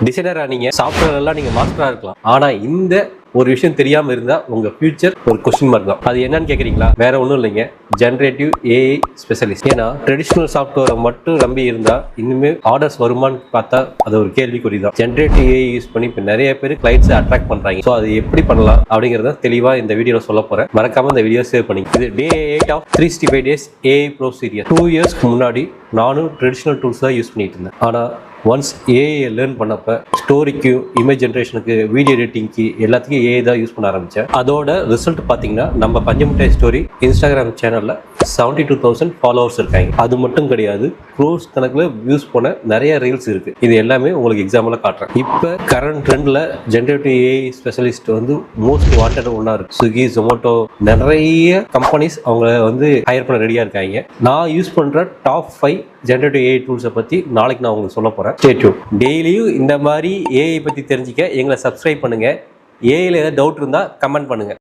டிசைனரா நீங்க சாஃப்ட்வேர் எல்லாம் நீங்க மாஸ்டரா இருக்கலாம். ஆனா இந்த ஒரு விஷயம் தெரியாம இருந்தா உங்க ஃபியூச்சர் ஒரு கொஸ்டின் மார்க் தான். அது என்னன்னு கேக்குறீங்களா? வேற ஒன்றும் இல்லைங்க, ஜெனரேட்டிவ் ஏஐ ஸ்பெஷலிஸ்ட். ஏன்னா ட்ரெடிஷனல் சாஃப்ட்வேரை மட்டும் நம்பி இருந்தா இனிமே ஆர்டர்ஸ் வருமானு பார்த்தா அது ஒரு கேள்விக்குறி தான். ஜெனரேட்டிவ் ஏஐ யூஸ் பண்ணி இப்போ நிறைய பேர் கிளைண்ட்ஸை அட்ராக்ட் பண்றாங்க. ஸோ அது எப்படி பண்ணலாம் அப்படிங்கிறத தெளிவா இந்த வீடியோல சொல்ல போறேன். மறக்காம இந்த வீடியோ சேவ் பண்ணி. இது day 8 of 365 days AI pro series. 2 இயர்ஸ்க்கு முன்னாடி நானும் ட்ரெடிஷனல் டூல்ஸ் தான் யூஸ் பண்ணிட்டு இருந்தேன். ஆனா ஒன்ஸ் ஏஐ லேர்ன் பண்ணப்ப ஸ்டோரிக்கு, இமேஜ் ஜென்ரேஷனுக்கு, வீடியோ எடிட்டிங்க்கு எல்லாத்துக்கும் ஏஐ தான் யூஸ் பண்ண ஆரம்பித்தேன். அதோட ரிசல்ட் பார்த்தீங்கன்னா நம்ம பஞ்சமுட்டாய் ஸ்டோரி இன்ஸ்டாகிராம் சேனலில் 72,000 ஃபாலோவர்ஸ் இருக்காங்க. அது மட்டும் கிடையாது, க்ரோஸ் கணக்கில் வியூஸ் போன நிறைய ரீல்ஸ் இருக்கு. இது எல்லாமே உங்களுக்கு எக்ஸாம்பிளாக காட்டுறேன். இப்போ கரண்ட் ட்ரெண்டில் ஜென்ரேட்டிவ் ஏஐ ஸ்பெஷலிஸ்ட் வந்து மோஸ்ட் வாண்டட் ஒன்றா இருக்கு. ஸ்விக்கி, ஜொமேட்டோ நிறைய கம்பெனிஸ் அவங்க வந்து ஹையர் பண்ண ரெடியாக இருக்காங்க. நான் யூஸ் பண்ணுற டாப் 5 ஜெனரேட்டிவ் ஏஐ டூல்ஸை பற்றி நாளைக்கு நான் உங்களுக்கு சொல்ல போகிறேன். Stay tune. டெய்லியும் இந்த மாதிரி ஏஐ பற்றி தெரிஞ்சுக்க எங்களை சப்ஸ்கிரைப் பண்ணுங்கள். ஏஐயில் ஏதாவது டவுட் இருந்தால் கமெண்ட் பண்ணுங்கள்.